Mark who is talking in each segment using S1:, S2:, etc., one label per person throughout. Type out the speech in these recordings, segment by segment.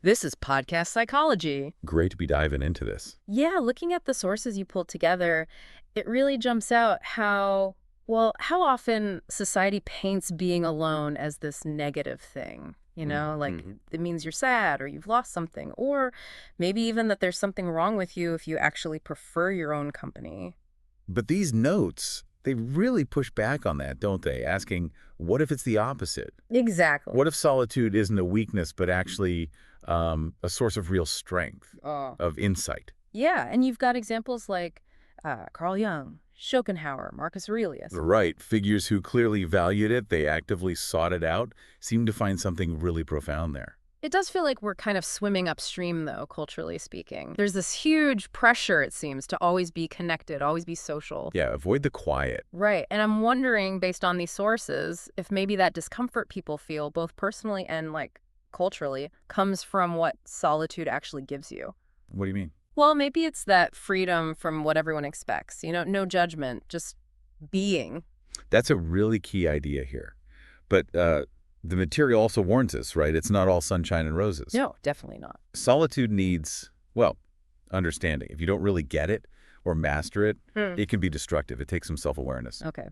S1: This is podcast psychology.
S2: Great to be diving into this.
S1: Yeah, looking at the sources you pulled together, it really jumps out how often society paints being alone as this negative thing. Like it means you're sad or you've lost something, or maybe even that there's something wrong with you if you actually prefer your own company.
S2: But these notes, they really push back on that, don't they? Asking, what if it's the opposite?
S1: Exactly.
S2: What if solitude isn't a weakness, but actually a source of real strength,
S1: Oh.
S2: of insight?
S1: Yeah, and you've got examples like Carl Jung, Schopenhauer, Marcus Aurelius.
S2: Right. Figures who clearly valued it, they actively sought it out, seem to find something really profound there.
S1: It does feel like we're kind of swimming upstream, though, culturally speaking. There's this huge pressure, it seems, to always be connected, always be social.
S2: Yeah, avoid the quiet.
S1: Right. And I'm wondering, based on these sources, if maybe that discomfort people feel, both personally and, culturally, comes from what solitude actually gives you.
S2: What do you mean?
S1: Well, maybe it's that freedom from what everyone expects. No judgment, just being.
S2: That's a really key idea here. But the material also warns us, right? It's not all sunshine and roses.
S1: No, definitely not.
S2: Solitude needs, well, understanding. If you don't really get it or master it, it can be destructive. It takes some self-awareness.
S1: Okay.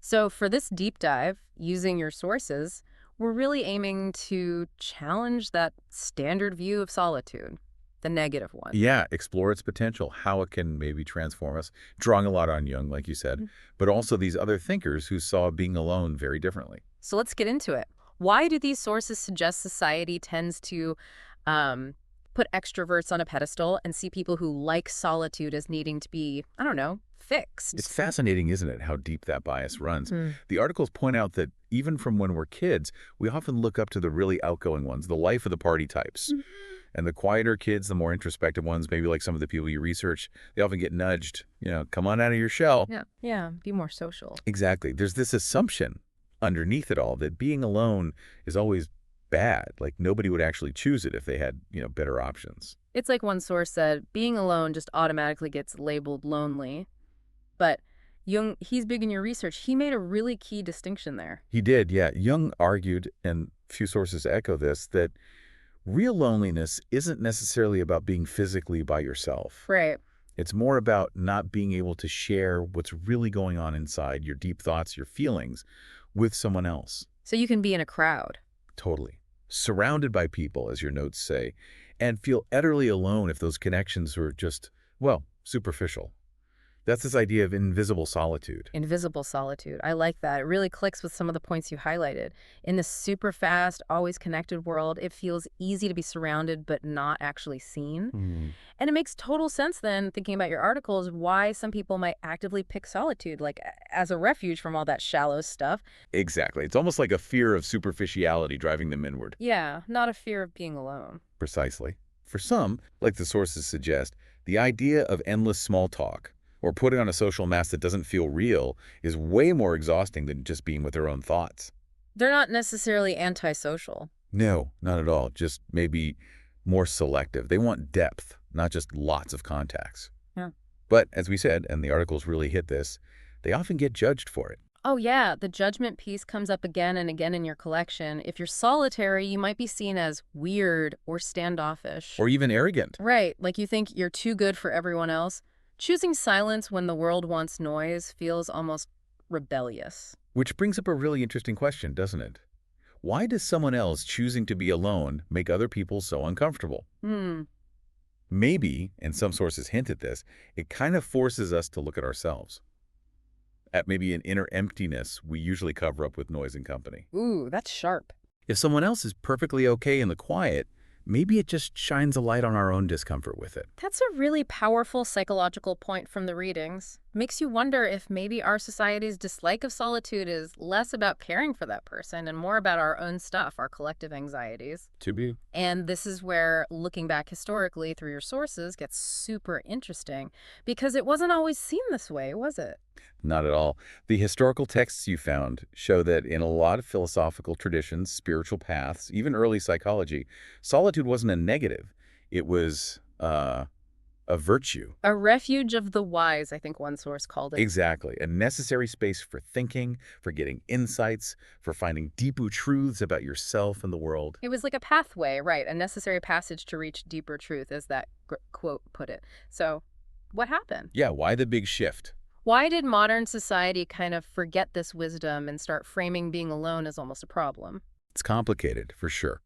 S1: So for this deep dive, using your sources, we're really aiming to challenge that standard view of solitude, the negative one.
S2: Yeah, explore its potential, how it can maybe transform us, drawing a lot on Jung, like you said, but also these other thinkers who saw being alone very differently.
S1: So let's get into it. Why do these sources suggest society tends to put extroverts on a pedestal and see people who like solitude as needing to be, I don't know, fixed?
S2: It's fascinating, isn't it, how deep that bias runs? The articles point out that even from when we're kids, we often look up to the really outgoing ones, the life of the party types. And the quieter kids, the more introspective ones, maybe like some of the people you research, they often get nudged, come on out of your shell.
S1: Yeah, be more social.
S2: Exactly. There's this assumption underneath it all that being alone is always bad. Like nobody would actually choose it if they had, better options.
S1: It's like one source said, being alone just automatically gets labeled lonely. But Jung, he's big in your research. He made a really key distinction there.
S2: He did, yeah. Jung argued, and few sources echo this, that real loneliness isn't necessarily about being physically by yourself.
S1: Right.
S2: It's more about not being able to share what's really going on inside, your deep thoughts, your feelings, with someone else.
S1: So you can be in a crowd.
S2: Totally. Surrounded by people, as your notes say, and feel utterly alone if those connections were just, well, superficial. That's this idea of invisible solitude.
S1: Invisible solitude. I like that. It really clicks with some of the points you highlighted. In this super fast, always connected world, it feels easy to be surrounded but not actually seen. And it makes total sense then, thinking about your articles, why some people might actively pick solitude, like as a refuge from all that shallow stuff.
S2: Exactly. It's almost like a fear of superficiality driving them inward.
S1: Yeah, not a fear of being alone.
S2: Precisely. For some, like the sources suggest, the idea of endless small talk, or putting on a social mask that doesn't feel real, is way more exhausting than just being with their own thoughts.
S1: They're not necessarily antisocial.
S2: No, not at all. Just maybe more selective. They want depth, not just lots of contacts.
S1: Yeah.
S2: But as we said, and the articles really hit this, they often get judged for it.
S1: Oh, yeah, the judgment piece comes up again and again in your collection. If you're solitary, you might be seen as weird or standoffish.
S2: Or even arrogant.
S1: Right, like you think you're too good for everyone else. Choosing silence when the world wants noise feels almost rebellious.
S2: Which brings up a really interesting question, doesn't it? Why does someone else choosing to be alone make other people so uncomfortable? Maybe, and some sources hint at this, it kind of forces us to look at ourselves. At maybe an inner emptiness we usually cover up with noise and company.
S1: Ooh, that's sharp.
S2: If someone else is perfectly okay in the quiet, maybe it just shines a light on our own discomfort with it.
S1: That's a really powerful psychological point from the readings. Makes you wonder if maybe our society's dislike of solitude is less about caring for that person and more about our own stuff, our collective anxieties.
S2: To be.
S1: And this is where looking back historically through your sources gets super interesting, because it wasn't always seen this way, was it?
S2: Not at all. The historical texts you found show that in a lot of philosophical traditions, spiritual paths, even early psychology, solitude wasn't a negative. It was a a virtue.
S1: A refuge of the wise, I think one source called it.
S2: Exactly. A necessary space for thinking, for getting insights, for finding deeper truths about yourself and the world.
S1: It was like a pathway, right? A necessary passage to reach deeper truth, as that quote put it. So, what happened?
S2: Yeah, why the big shift?
S1: Why did modern society kind of forget this wisdom and start framing being alone as almost a problem?
S2: It's complicated, for sure.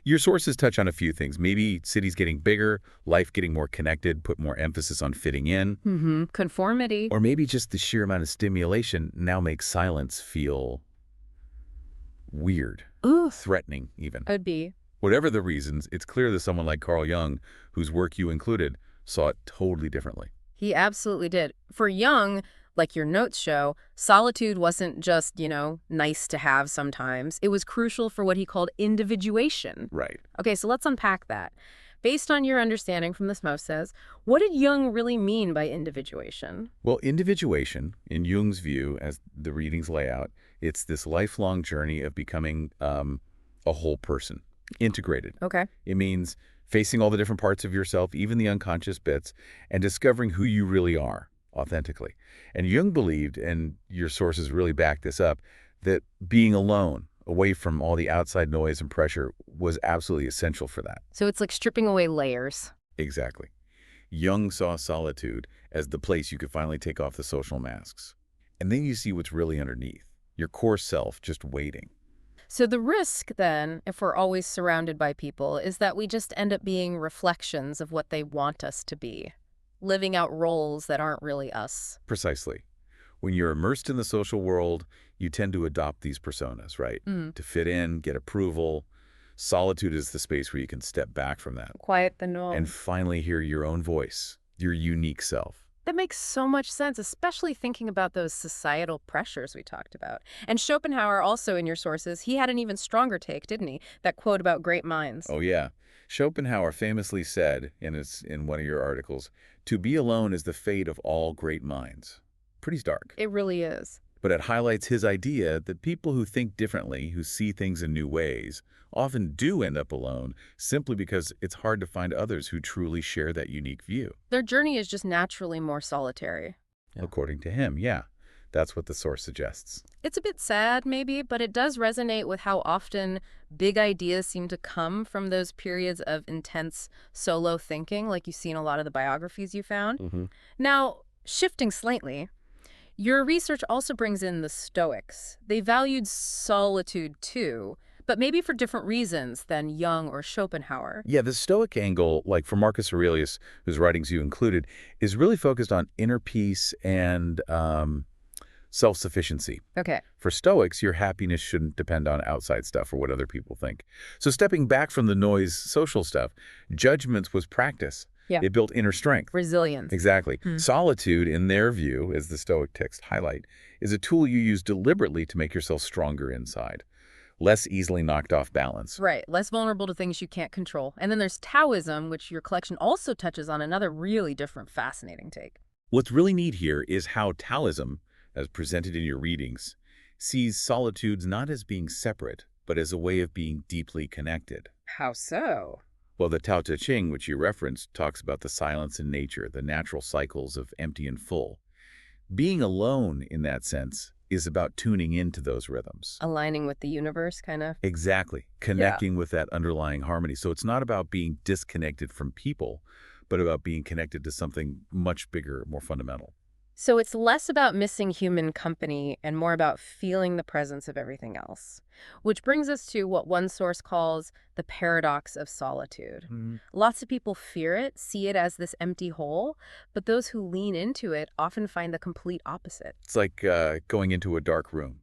S2: Your sources touch on a few things. Maybe cities getting bigger, life getting more connected, put more emphasis on fitting in.
S1: Conformity.
S2: Or maybe just the sheer amount of stimulation now makes silence feel weird,
S1: Ooh,
S2: threatening even.
S1: could be.
S2: Whatever the reasons, it's clear that someone like Carl Jung, whose work you included, saw it totally differently.
S1: He absolutely did. For Jung, like your notes show, solitude wasn't just, nice to have sometimes. It was crucial for what he called individuation.
S2: Right.
S1: Okay, so let's unpack that. Based on your understanding from this Moses, what did Jung really mean by individuation?
S2: Well, individuation, in Jung's view, as the readings lay out, it's this lifelong journey of becoming a whole person, integrated.
S1: Okay.
S2: It means facing all the different parts of yourself, even the unconscious bits, and discovering who you really are authentically. And Jung believed, and your sources really back this up, that being alone, away from all the outside noise and pressure, was absolutely essential for that.
S1: So it's like stripping away layers.
S2: Exactly. Jung saw solitude as the place you could finally take off the social masks. And then you see what's really underneath, your core self just waiting.
S1: So the risk then, if we're always surrounded by people, is that we just end up being reflections of what they want us to be, living out roles that aren't really us.
S2: Precisely. When you're immersed in the social world, you tend to adopt these personas, right? To fit in, get approval. Solitude is the space where you can step back from that
S1: Quiet the noise.
S2: and finally hear your own voice, your unique self.
S1: That makes so much sense, especially thinking about those societal pressures we talked about. And Schopenhauer also in your sources, he had an even stronger take, didn't he? That quote about great minds.
S2: Oh, yeah. Schopenhauer famously said in one of your articles, "To be alone is the fate of all great minds." Pretty stark.
S1: It really is.
S2: But it highlights his idea that people who think differently, who see things in new ways, often do end up alone simply because it's hard to find others who truly share that unique view.
S1: Their journey is just naturally more solitary.
S2: Yeah. According to him, yeah. That's what the source suggests.
S1: It's a bit sad, maybe, but it does resonate with how often big ideas seem to come from those periods of intense solo thinking, like you see in a lot of the biographies you found. Now, shifting slightly, your research also brings in the Stoics. They valued solitude too, but maybe for different reasons than Jung or Schopenhauer.
S2: Yeah, the Stoic angle, like for Marcus Aurelius, whose writings you included, is really focused on inner peace and self-sufficiency.
S1: Okay.
S2: For Stoics, your happiness shouldn't depend on outside stuff or what other people think. So stepping back from the noise social stuff, judgments was practice.
S1: Yeah.
S2: It built inner strength.
S1: Resilience.
S2: Exactly. Solitude, in their view, as the Stoic texts highlight, is a tool you use deliberately to make yourself stronger inside, less easily knocked off balance.
S1: Right. Less vulnerable to things you can't control. And then there's Taoism, which your collection also touches on another really different, fascinating take.
S2: What's really neat here is how Taoism, as presented in your readings, sees solitudes not as being separate, but as a way of being deeply connected.
S1: How so?
S2: Well, the Tao Te Ching, which you referenced, talks about the silence in nature, the natural cycles of empty and full. Being alone, in that sense, is about tuning into those rhythms.
S1: Aligning with the universe, kind of?
S2: Exactly. Connecting with that underlying harmony. So it's not about being disconnected from people, but about being connected to something much bigger, more fundamental.
S1: So it's less about missing human company and more about feeling the presence of everything else. Which brings us to what one source calls the paradox of solitude. Lots of people fear it, see it as this empty hole, but those who lean into it often find the complete opposite.
S2: It's like going into a dark room.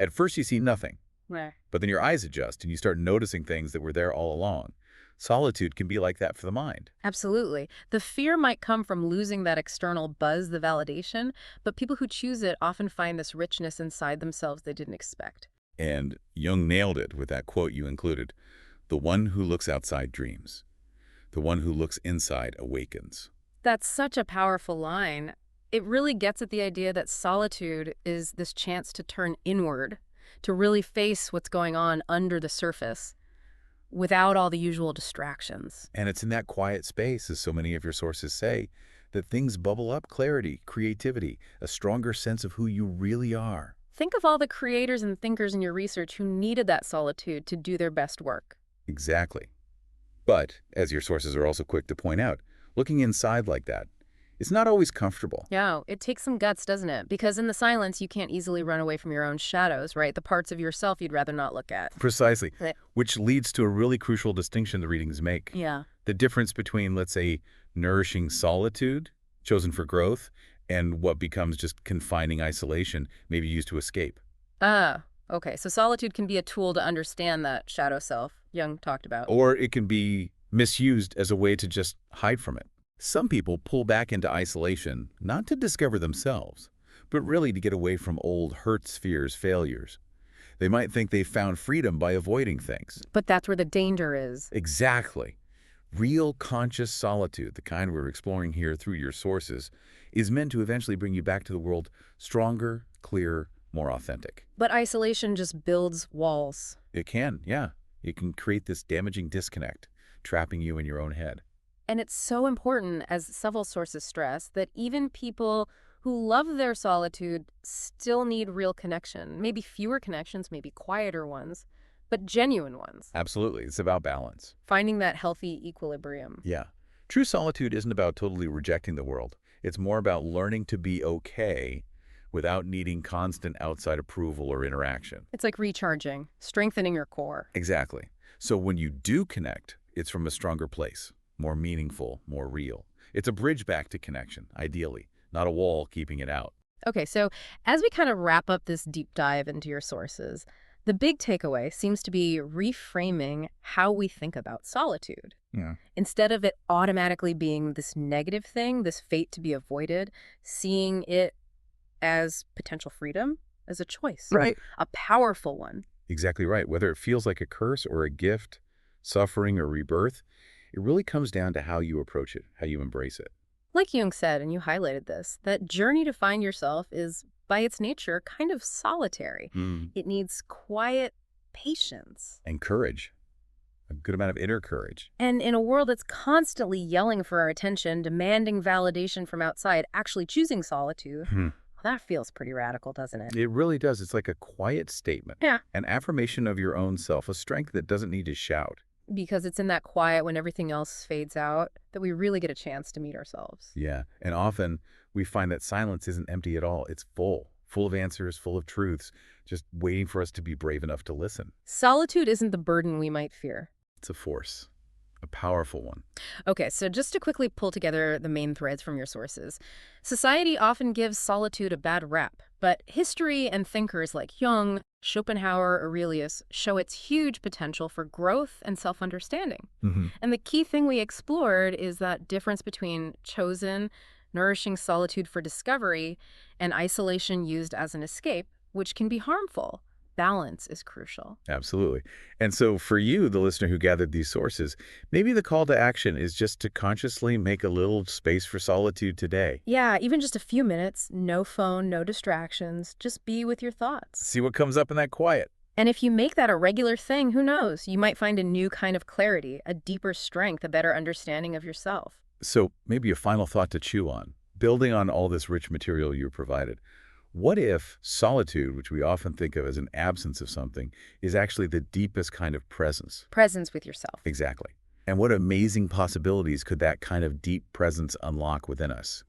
S2: At first you see nothing, but then your eyes adjust and you start noticing things that were there all along. Solitude can be like that for the mind.
S1: Absolutely. The fear might come from losing that external buzz, the validation, but people who choose it often find this richness inside themselves they didn't expect.
S2: And Jung nailed it with that quote you included. The one who looks outside dreams. The one who looks inside awakens.
S1: That's such a powerful line. It really gets at the idea that solitude is this chance to turn inward, to really face what's going on under the surface. without all the usual distractions.
S2: And it's in that quiet space, as so many of your sources say, that things bubble up: clarity, creativity, a stronger sense of who you really are.
S1: Think of all the creators and thinkers in your research who needed that solitude to do their best work.
S2: Exactly. But, as your sources are also quick to point out, looking inside like that, it's not always comfortable.
S1: Yeah, it takes some guts, doesn't it? Because in the silence, you can't easily run away from your own shadows, right? The parts of yourself you'd rather not look at.
S2: Precisely.
S1: Right.
S2: Which leads to a really crucial distinction the readings make.
S1: Yeah.
S2: The difference between, let's say, nourishing solitude, chosen for growth, and what becomes just confining isolation, maybe used to escape.
S1: Ah, okay. So solitude can be a tool to understand that shadow self Jung talked about.
S2: Or it can be misused as a way to just hide from it. Some people pull back into isolation, not to discover themselves, but really to get away from old hurts, fears, failures. They might think they've found freedom by avoiding things.
S1: But that's where the danger is.
S2: Exactly. Real conscious solitude, the kind we're exploring here through your sources, is meant to eventually bring you back to the world stronger, clearer, more authentic.
S1: But isolation just builds walls.
S2: It can, yeah. It can create this damaging disconnect, trapping you in your own head.
S1: And it's so important, as several sources stress, that even people who love their solitude still need real connection. Maybe fewer connections, maybe quieter ones, but genuine ones.
S2: Absolutely. It's about balance.
S1: Finding that healthy equilibrium.
S2: Yeah. True solitude isn't about totally rejecting the world. It's more about learning to be okay without needing constant outside approval or interaction.
S1: It's like recharging, strengthening your core.
S2: Exactly. So when you do connect, it's from a stronger place, more meaningful, more real. It's a bridge back to connection, ideally, not a wall keeping it out.
S1: Okay, so as we kind of wrap up this deep dive into your sources, the big takeaway seems to be reframing how we think about solitude.
S2: Yeah.
S1: Instead of it automatically being this negative thing, this fate to be avoided, seeing it as potential freedom, as a choice.
S2: Right.
S1: A powerful one.
S2: Exactly right. Whether it feels like a curse or a gift, suffering or rebirth, it really comes down to how you approach it, how you embrace it.
S1: Like Jung said, and you highlighted this, that journey to find yourself is, by its nature, kind of solitary. It needs quiet patience.
S2: And courage, a good amount of inner courage.
S1: And in a world that's constantly yelling for our attention, demanding validation from outside, actually choosing solitude, well, that feels pretty radical, doesn't it?
S2: It really does. It's like a quiet statement,
S1: Yeah.
S2: an affirmation of your own self, a strength that doesn't need to shout.
S1: Because it's in that quiet when everything else fades out that we really get a chance to meet ourselves.
S2: Yeah, and often we find that silence isn't empty at all. It's full of answers, full of truths, just waiting for us to be brave enough to listen.
S1: Solitude isn't the burden we might fear.
S2: It's a force, a powerful one.
S1: Okay, so just to quickly pull together the main threads from your sources. Society often gives solitude a bad rap, but history and thinkers like Jung, Schopenhauer, Aurelius show its huge potential for growth and self-understanding. And the key thing we explored is that difference between chosen, nourishing solitude for discovery and isolation used as an escape, which can be harmful. Balance is crucial.
S2: Absolutely. And so for you, the listener who gathered these sources, maybe the call to action is just to consciously make a little space for solitude today.
S1: Yeah, even just a few minutes, no phone, no distractions, just be with your thoughts.
S2: See what comes up in that quiet.
S1: And if you make that a regular thing, who knows? You might find a new kind of clarity, a deeper strength, a better understanding of yourself.
S2: So maybe a final thought to chew on, building on all this rich material you provided. What if solitude, which we often think of as an absence of something, is actually the deepest kind of presence?
S1: Presence with yourself.
S2: Exactly. And what amazing possibilities could that kind of deep presence unlock within us?